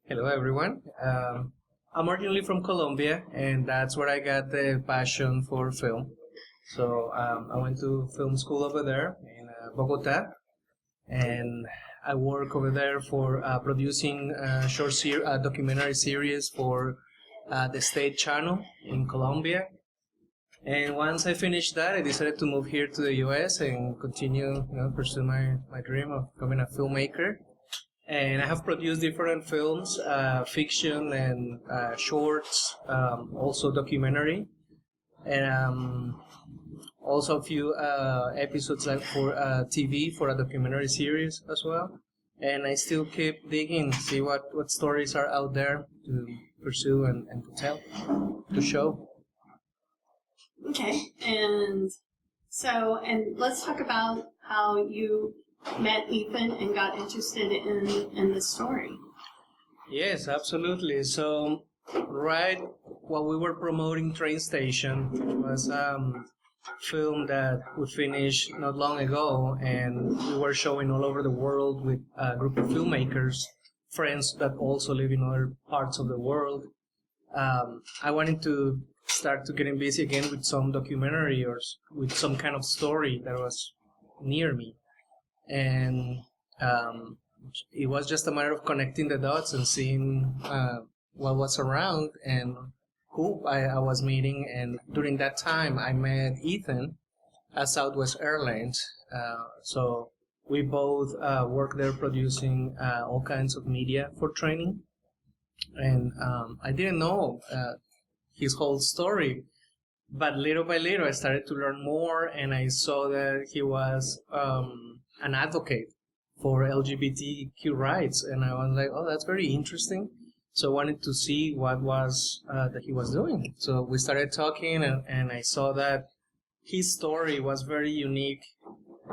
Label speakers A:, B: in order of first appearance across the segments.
A: Hello, everyone. I'm originally from Colombia, and that's where I got the passion for film. So I went to film school over there in Bogota, and I work over there for producing a documentary series for the state channel in Colombia. And once I finished that, I decided to move here to the U.S. and continue, pursue my dream of becoming a filmmaker. And I have produced different films, fiction and shorts, also documentary, and also a few episodes like for TV for a documentary series as well. And I still keep digging, see what stories are out there to pursue and to tell, to show.
B: Okay, and let's talk about how you met Ethan and got interested in this story.
A: Yes, absolutely. So, right while we were promoting Train Station, which was film that we finished not long ago, and we were showing all over the world with a group of filmmakers, friends that also live in other parts of the world. I wanted to start to getting busy again with some documentary or with some kind of story that was near me. And it was just a matter of connecting the dots and seeing what was around and who I was meeting. And during that time, I met Ethan at Southwest Airlines. So we both worked there producing all kinds of media for training. And I didn't know his whole story. But little by little, I started to learn more, and I saw that he was an advocate for LGBTQ rights, and I was like, oh, that's very interesting. So I wanted to see what was that he was doing. So we started talking, and I saw that his story was very unique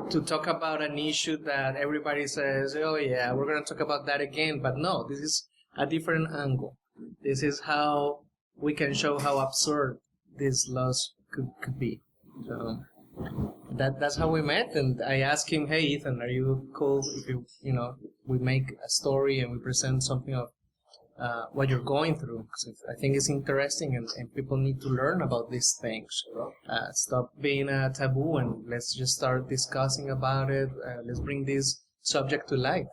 A: to talk about an issue that everybody says, oh yeah, we're going to talk about that again. But no, this is a different angle. This is how we can show how absurd these laws could be. So that's how we met, and I asked him, hey Ethan, are you cool if we make a story and we present something of what you're going through? Because I think it's interesting, and people need to learn about these things. Stop being a taboo, and let's just start discussing about it. Let's bring this subject to light.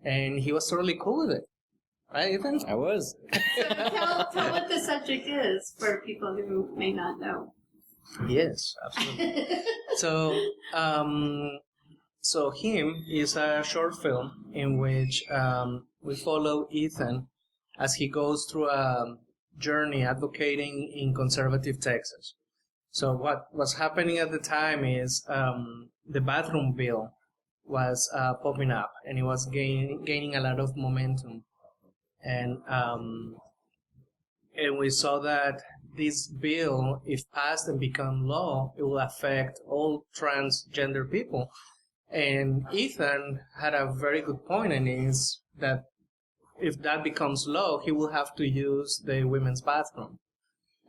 A: And he was totally cool with it. Right, Ethan?
C: I was.
B: So tell what the subject is for people who may not know.
A: Yes, absolutely. So Him is a short film in which we follow Ethan as he goes through a journey advocating in conservative Texas. So what was happening at the time is the bathroom bill was popping up, and it was gaining a lot of momentum. And we saw that this bill, if passed and become law, it will affect all transgender people. And Ethan had a very good point, and is that if that becomes law, he will have to use the women's bathroom.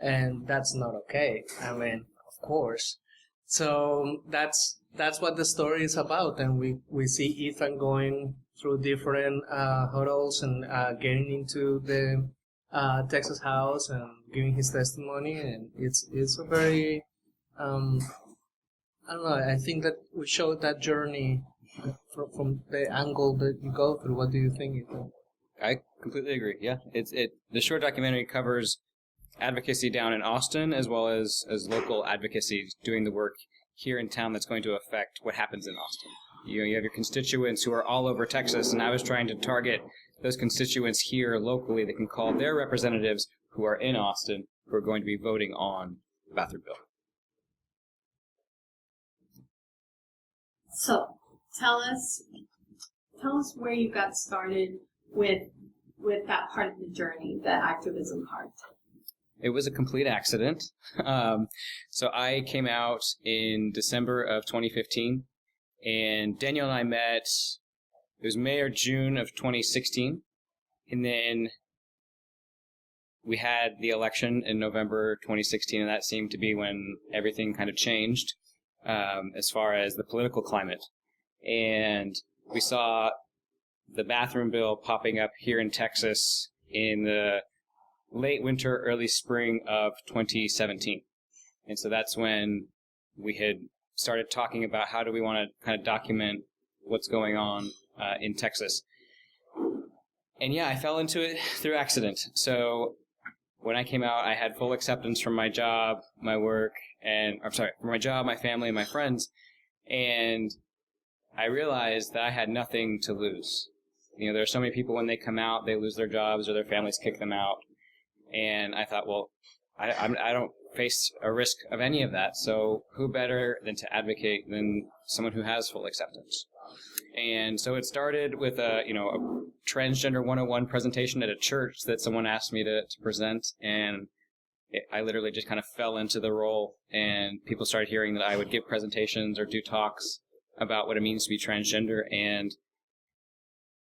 A: And that's not okay. I mean, of course. So that's what the story is about. And we see Ethan going through different hurdles and getting into the Texas house and giving his testimony, and it's a very I don't know. I think that we showed that journey from the angle that you go through. What do you think, Ethan?
C: I completely agree. Yeah, the short documentary covers advocacy down in Austin as well as local advocacy doing the work here in town that's going to affect what happens in Austin. You have your constituents who are all over Texas, and I was trying to target those constituents here locally that can call their representatives who are in Austin who are going to be voting on the bathroom bill.
B: So tell us where you got started with that part of the journey, the activism part.
C: It was a complete accident. So I came out in December of 2015. And Daniel and I met, it was May or June of 2016. And then we had the election in November 2016, and that seemed to be when everything kind of changed as far as the political climate. And we saw the bathroom bill popping up here in Texas in the late winter, early spring of 2017. And so that's when we had started talking about how do we want to kind of document what's going on in Texas. And yeah, I fell into it through accident. So when I came out, I had full acceptance from my job, my work, from my job, my family, and my friends. And I realized that I had nothing to lose. You know, there are so many people when they come out, they lose their jobs or their families kick them out. And I thought, well, I don't face a risk of any of that. So who better than to advocate than someone who has full acceptance? And so it started with a transgender 101 presentation at a church that someone asked me to present. And I literally just kind of fell into the role, and people started hearing that I would give presentations or do talks about what it means to be transgender, and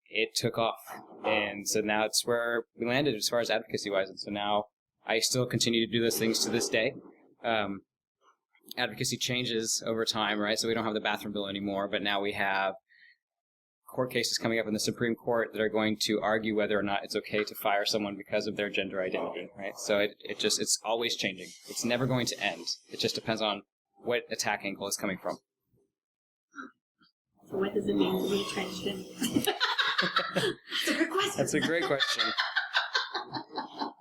C: it took off. And so now it's where we landed as far as advocacy-wise. And so now I still continue to do those things to this day. Advocacy changes over time, right? So we don't have the bathroom bill anymore, but now we have court cases coming up in the Supreme Court that are going to argue whether or not it's okay to fire someone because of their gender identity, right? So it's always changing. It's never going to end. It just depends on what attack angle it's coming from.
B: So what does it mean to be transgender? That's a good question.
C: That's a great question.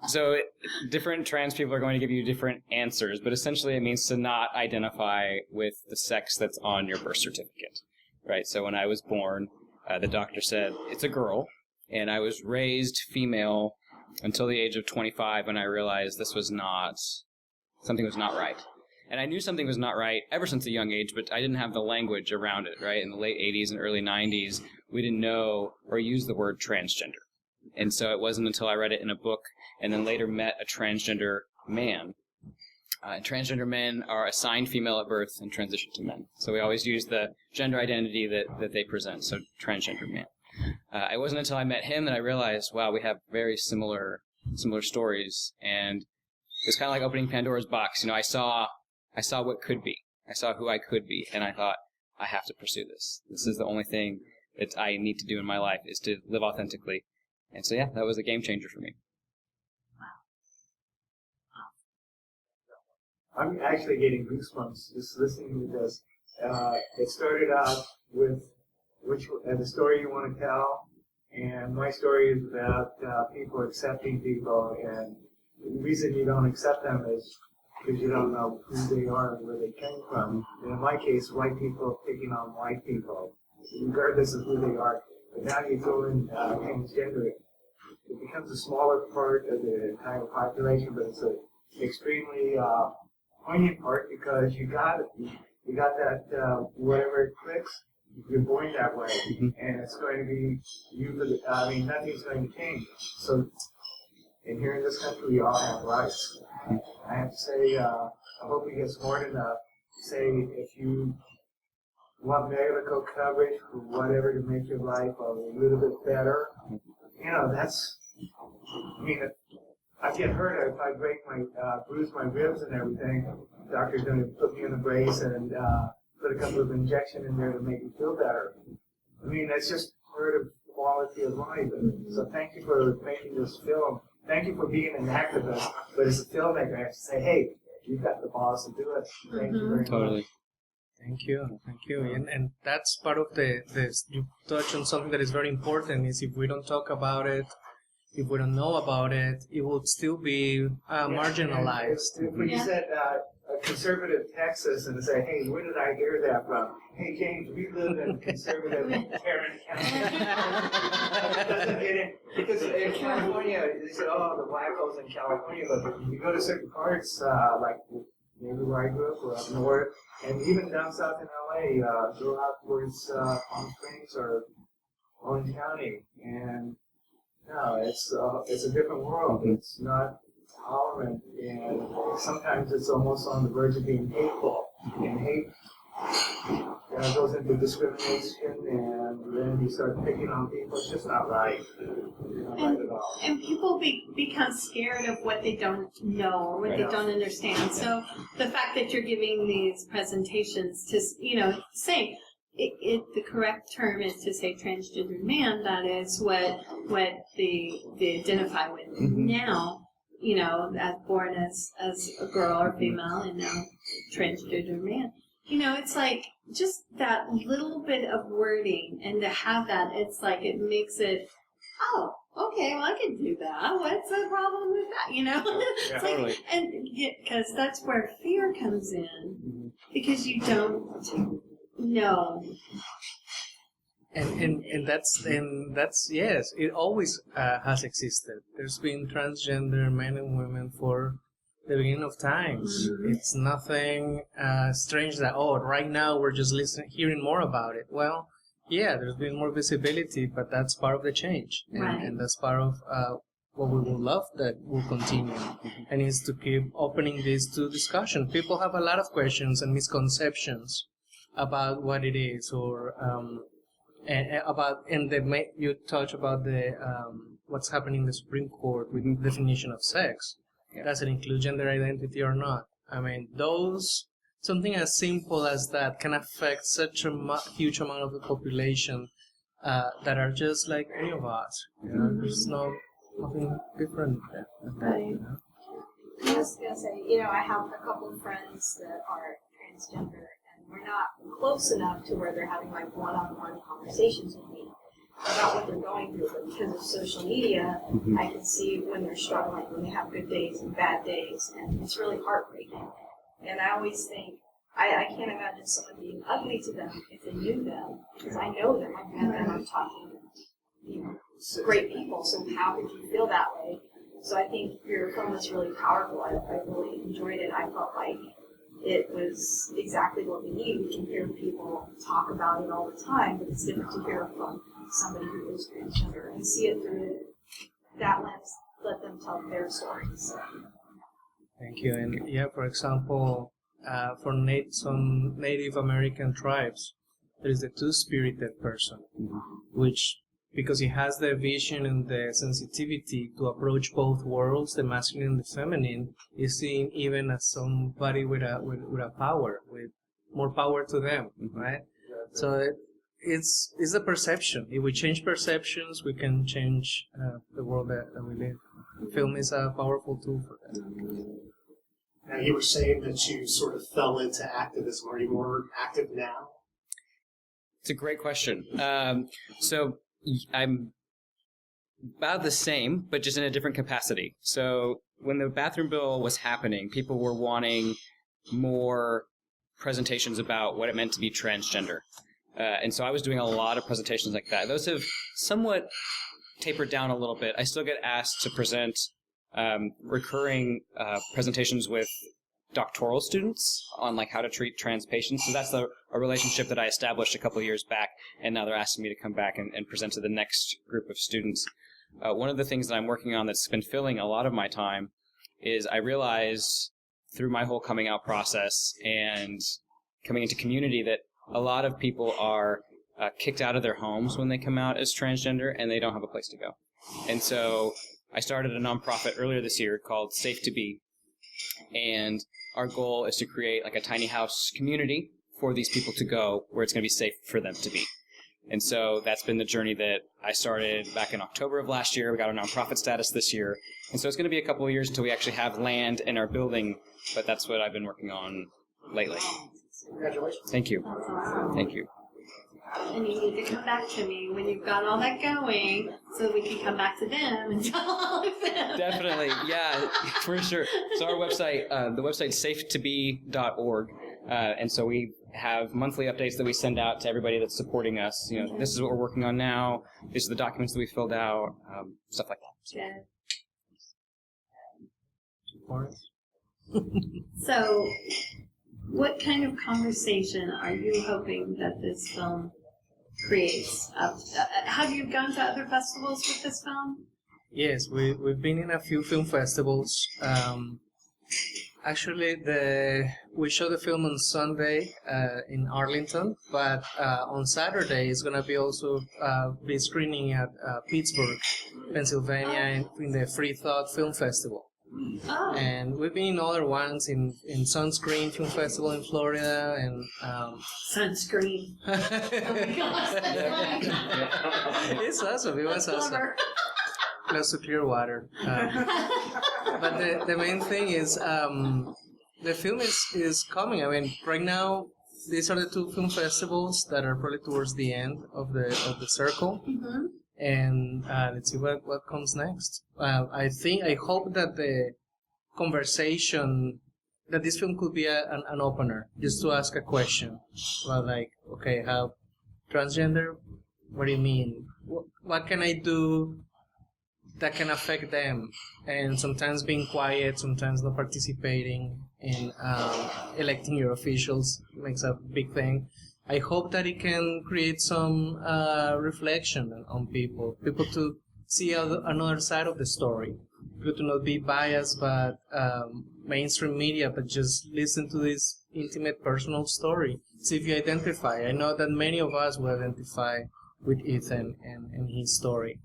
C: So different trans people are going to give you different answers, but essentially it means to not identify with the sex that's on your birth certificate, right? So when I was born, the doctor said it's a girl, and I was raised female until the age of 25 when I realized something was not right. And I knew something was not right ever since a young age, but I didn't have the language around it, right? In the late 80s and early 90s, we didn't know or use the word transgender. And so it wasn't until I read it in a book and then later met a transgender man. Transgender men are assigned female at birth and transition to men. So we always use the gender identity that they present, so transgender man. It wasn't until I met him that I realized, wow, we have very similar stories. And it's kind of like opening Pandora's box. You know, I saw what could be. I saw who I could be, and I thought, I have to pursue this. This is the only thing that I need to do in my life, is to live authentically. And so, yeah, that was a game changer for me.
D: I'm actually getting goosebumps just listening to this. It started out with the story you want to tell, and my story is about people accepting people, and the reason you don't accept them is because you don't know who they are and where they came from. And in my case, white people picking on white people, regardless of who they are. But now you throw in transgender, it becomes a smaller part of the entire population, but it's an extremely poignant part because you got that whatever it clicks, you're born that way, and it's going to be you. Nothing's going to change. So, and here in this country, we all have rights. I have to say, I hope we get smart enough to say if you want medical coverage for whatever to make your life a little bit better, I get hurt if I bruise my ribs and everything. The doctor's going to put me in a brace and put a couple of injections in there to make me feel better. That's just part of quality of life. So thank you for making this film. Thank you for being an activist, but as a filmmaker, I have to say, hey, you've got the balls to do it. Thank you very much.
A: Thank you. And that's part of this. You touch on something that is very important, is if we don't talk about it, if we don't know about it, it will still be marginalized.
D: If we said a conservative Texas and say, hey, where did I hear that from? Hey, James, we live in conservative Tarrant County. Doesn't get in. Because in California, they said, oh, the black holes in California. But you go to certain parts, like maybe where I grew up or up north, and even down south in LA, go out towards Palm Springs or Orange County. And no, it's a different world. It's not tolerant, and sometimes it's almost on the verge of being hateful. And hate goes into discrimination, and then you start picking on people. It's just not right. Not right at all.
B: And people become scared of what they don't know or what they don't understand. So the fact that you're giving these presentations to, say, the correct term is to say transgender man. That is what they identify with.
C: Mhm.
B: Now, you know, as born as a girl or female, and now transgender man. You know, it's like just that little bit of wording, and to have that, it's like it makes it. Oh, okay. Well, I can do that. What's the problem with that? You know, it's like,
C: totally.
B: and because that's where fear comes in, because you don't know.
A: And that's yes, it always has existed. There's been transgender men and women for the beginning of times.
B: Mhm.
A: It's nothing strange that right now we're just hearing more about it. Well, yeah, there's been more visibility, but that's part of the change,
B: Right.
A: and that's part of what we would love that will continue, and is to keep opening this to discussion. People have a lot of questions and misconceptions about what it is, or you touch about the what's happening in the Supreme Court with the definition of sex.
C: Yeah.
A: Does it include gender identity or not? I mean, something as simple as that can affect such a huge amount of the population that are just like any of us. You know, there's nothing different.
B: Right.
A: You know?
E: I was going to say, you know, I have a couple of friends that are transgender, and we're not close enough to where they're having like one-on-one conversations with me about what they're going through. But because of social media, I can see when they're struggling, when they have good days and bad days, and it's really heartbreaking. And I always think, I can't imagine someone being ugly to them if they knew them, because I know them, I've met them, I'm talking to, you know, great people, so how could you feel that way? So I think your film is really powerful. I really enjoyed it. I felt like it was exactly what we need. We can hear people talk about it all the time, but it's different to hear from somebody who is transgender and see it through that lens, let them tell their stories.
A: Thank you. And yeah, for example, for some Native American tribes, there is the two-spirited person, which, because he has the vision and the sensitivity to approach both worlds, the masculine and the feminine, is seen even as somebody with a power, with more power to them, right? So it's a perception. If we change perceptions, we can change the world that we live. Film is a powerful tool for that.
F: Now, you were saying that you sort of fell into activism. Are you more active now?
C: It's a great question. So I'm about the same, but just in a different capacity. So when the bathroom bill was happening, people were wanting more presentations about what it meant to be transgender. And so I was doing a lot of presentations like that. Those have somewhat tapered down a little bit. I still get asked to present recurring presentations with doctoral students on like how to treat trans patients. So that's a relationship that I established a couple of years back, and now they're asking me to come back and present to the next group of students. One of the things that I'm working on that's been filling a lot of my time is I realized through my whole coming out process and coming into community that a lot of people are kicked out of their homes when they come out as transgender, and they don't have a place to go. And so I started a nonprofit earlier this year called Safe to Be, and our goal is to create like a tiny house community for these people to go where it's going to be safe for them to be. And so that's been the journey that I started back in October of last year. We got our nonprofit status this year. And so it's going to be a couple of years until we actually have land in our building, but that's what I've been working on lately.
F: Congratulations.
C: Thank you.
B: That's awesome.
C: Thank you.
B: And you need to come back to me when you've got all that going, so we can come back to them and tell all of them.
C: Definitely, yeah, for sure. So our website, the website's safetobe.org, and so we have monthly updates that we send out to everybody that's supporting us. You know, this is what we're working on now. These are the documents that we filled out, stuff like that.
B: Good. So, what kind of conversation are you hoping that this film creates? Have you gone to other festivals with this film?
A: Yes, we've been in a few film festivals. Actually, we showed the film on Sunday in Arlington, but on Saturday it's gonna be also be screening at Pittsburgh, Pennsylvania, in the Free Thought Film Festival.
B: Oh.
A: And we've been in other ones in Sunscreen Film Festival in Florida, and
B: Sunscreen. Oh my gosh, that's right.
A: it's awesome. It was
B: That's
A: awesome.
B: clever.
A: Close to clear water. But the main thing is the film is coming. I mean, right now these are the two film festivals that are probably towards the end of the circle.
B: Mhm.
A: And let's see what comes next. I hope that the conversation, that this film could be an opener, just to ask a question. Well, like, okay, how transgender? What do you mean? What can I do that can affect them? And sometimes being quiet, sometimes not participating in electing your officials makes a big thing. I hope that it can create some reflection on people to see another side of the story. People to not be biased by mainstream media, but just listen to this intimate personal story. See if you identify. I know that many of us will identify with Ethan and his story.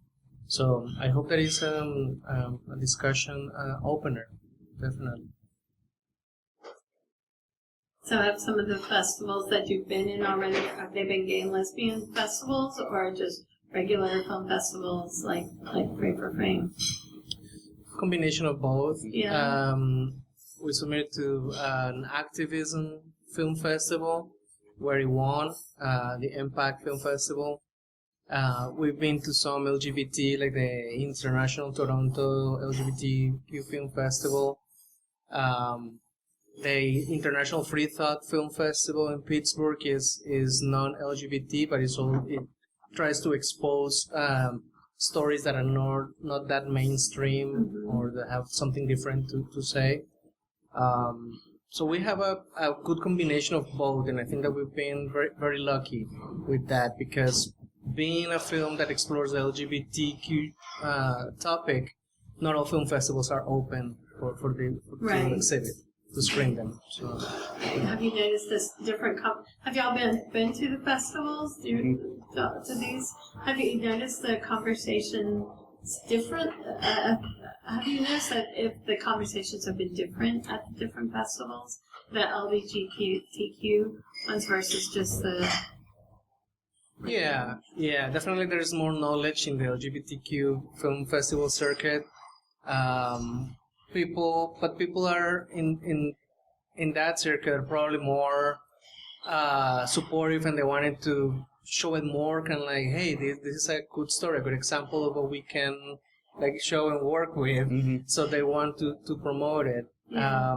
A: So I hope that is a discussion opener, definitely.
B: So have some of the festivals that you've been in already, have they been gay and lesbian festivals or just regular film festivals like Frame4Frame?
A: Combination of both.
B: Yeah.
A: We submitted to an activism film festival where he won, the Impact Film Festival. We've been to some LGBT, like the International Toronto LGBTQ Film Festival. The International Free Thought Film Festival in Pittsburgh is non-LGBT, but it tries to expose stories that are not that mainstream or that have something different to say. So we have a good combination of both, and I think that we've been very, very lucky with that, because being a film that explores the LGBTQ topic, not all film festivals are open for to exhibit, to screen them. So,
B: Have you noticed this different? Have y'all been to the festivals? To these? Have you noticed the conversation different? Have you noticed that if the conversations have been different at the different festivals, the LGBTQ ones versus just the?
A: yeah, definitely. There's more knowledge in the LGBTQ film festival circuit. People are in that circuit are probably more supportive, and they wanted to show it more, kind of like, hey, this is a good story, a good example of what we can like show and work with.
C: Mm-hmm.
A: So they want to promote it.
B: Yeah.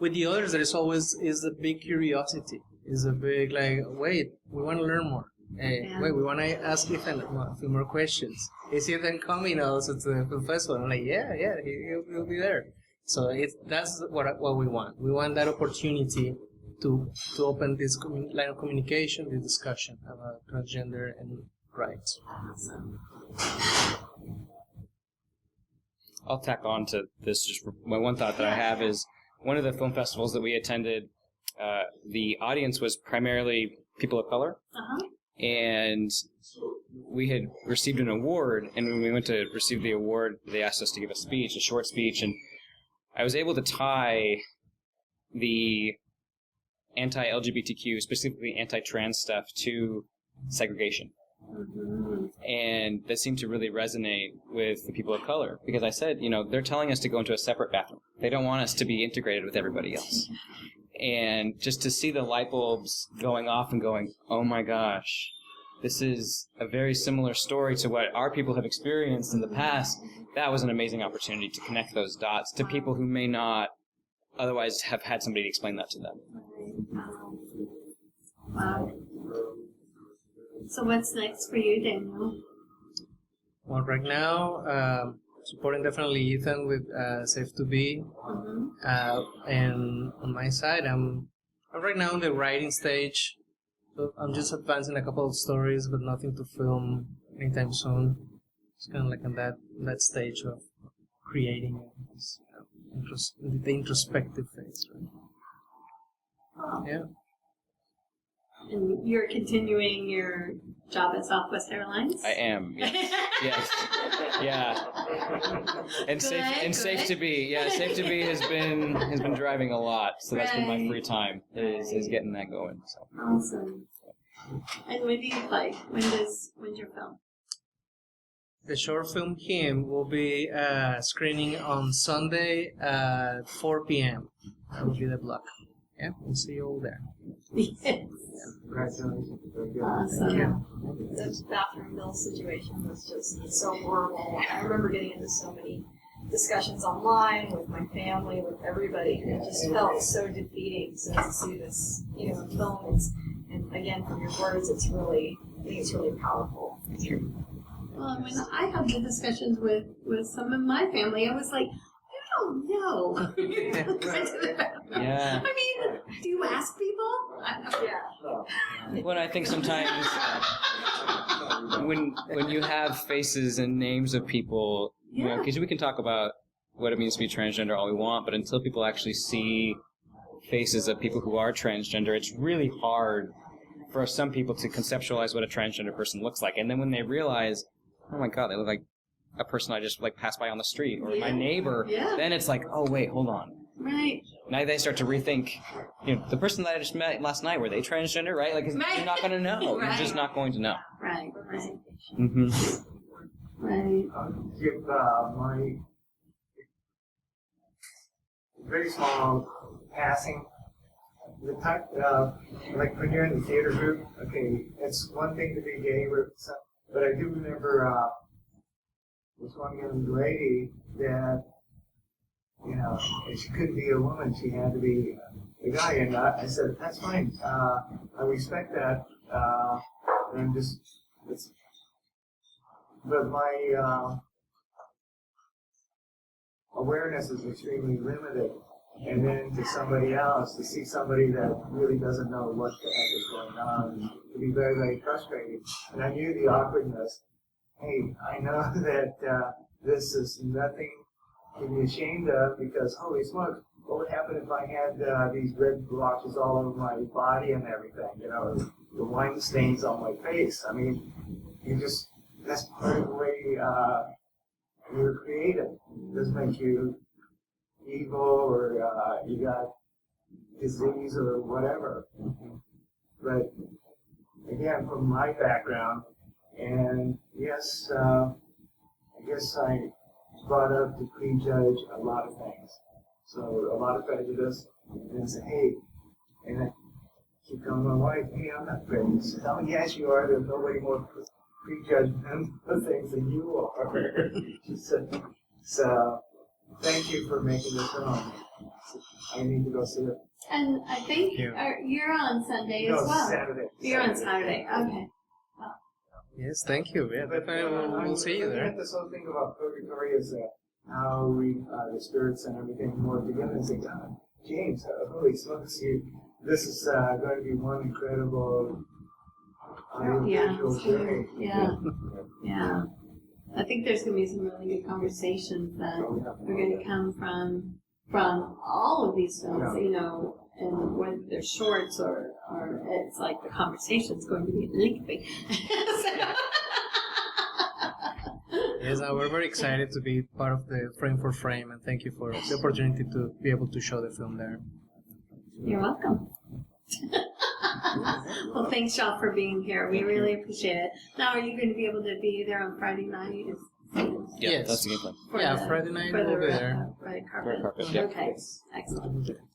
A: With the others, there is always a big curiosity. Is a big like, wait, we want to learn more. Hey,
B: Yeah.
A: wait, we want to ask Ethan a few more questions. Is Ethan coming also to the film festival? I'm like, yeah, he'll be there. So that's what we want. We want that opportunity to open this line of communication, this discussion about transgender and rights.
B: Awesome.
C: I'll tack on to this. Just my one thought that I have is one of the film festivals that we attended, the audience was primarily people of color.
B: Uh-huh.
C: And we had received an award, and when we went to receive the award, they asked us to give a short speech, and I was able to tie the anti-LGBTQ, specifically anti-trans stuff, to segregation.
B: Mm-hmm.
C: And that seemed to really resonate with the people of color, because I said, they're telling us to go into a separate bathroom. They don't want us to be integrated with everybody else. And just to see the light bulbs going off and going, oh my gosh, this is a very similar story to what our people have experienced in the past, that was an amazing opportunity to connect those dots to people who may not otherwise have had somebody to explain that to them.
B: Wow. So what's next for you, Daniel?
A: Well, right now, supporting definitely Ethan with Safe to Be.
B: Mm-hmm.
A: And on my side, I'm right now in the writing stage. So I'm just advancing a couple of stories, but nothing to film anytime soon. It's kind of like in that stage of creating this, the introspective phase. Right?
B: Oh.
A: Yeah.
B: And you're continuing your job at Southwest Airlines?
C: I am. Yes. Yes. Yeah. And safe to be. Yeah, safe to be has been driving a lot. So that's been my free time is getting that going. So.
B: Awesome. And when do you play? When's your film?
A: The short film Kim will be screening on Sunday at 4 p.m. That will be the block. Yeah, we'll see you all there.
B: Yes.
D: Congratulations. Very good.
B: Awesome.
E: Yeah. The bathroom bill situation was just so horrible. I remember getting into so many discussions online with my family, with everybody, and it just felt so defeating. So to see this, film, and again from your words, I think it's really powerful.
B: Well, when I had the discussions with some of my family, I was like, you don't know.
C: Yeah.
B: I mean, do you ask people?
E: Yeah.
C: Well, I think sometimes when you have faces and names of people, because we can talk about what it means to be transgender all we want, but until people actually see faces of people who are transgender, it's really hard for some people to conceptualize what a transgender person looks like. And then when they realize, oh my God, they look like a person I just passed by on the street or my neighbor, then it's like, oh wait, hold on.
B: Right.
C: Now they start to rethink, the person that I just met last night, were they transgender, right? Like, you're not going to know.
B: Right.
C: You're just not going to know.
B: Right.
C: Mm-hmm.
B: Right.
D: Give my very small passing. The type, like when you're in the theater group, okay, it's one thing to be gay, but I do remember this one young lady that, she couldn't be a woman, she had to be a guy, and I said, that's fine, I respect that, and but my awareness is extremely limited. And then to somebody else, to see somebody that really doesn't know what the heck is going on, to be very, very frustrated. And I knew the awkwardness. Hey, I know that this is nothing to be ashamed of because, holy smokes, what would happen if I had these red blotches all over my body and everything? The wine stains on my face. I mean, that's part of the way you're created. It doesn't make you evil or you got disease or whatever. But again, from my background, and yes, I guess I brought up to prejudge a lot of things. So a lot of prejudice, and I say, hey, and I keep telling my wife, hey, I'm not prejudiced. Oh, yes, you are. There's nobody more prejudgment of things than you are. She said, so thank you for making this film. I need to go see it.
B: And I think you're on Sunday as well.
D: Saturday.
B: You're on Saturday. Okay.
A: Yes, thank you. Yeah, definitely we'll see you there.
D: This whole thing about purgatory is how we, the spirits and everything, work together and say, God, James, holy smokes, this is going to be one incredible visual journey.
B: Yeah. I think there's going to be some really good conversations that are going to come from all of these films, and whether they're shorts or it's like the conversation's going to be lengthy.
A: Yes, we're very excited to be part of the Frame4Frame, and thank you for the opportunity to be able to show the film there.
B: You're welcome. Well, thanks, y'all, for being here. We really appreciate it. Now, are you going to be able to be there on Friday night?
C: Yeah, that's the game plan.
A: Friday night we'll be there.
B: Red carpet.
C: Red carpet, yeah.
B: Okay, excellent.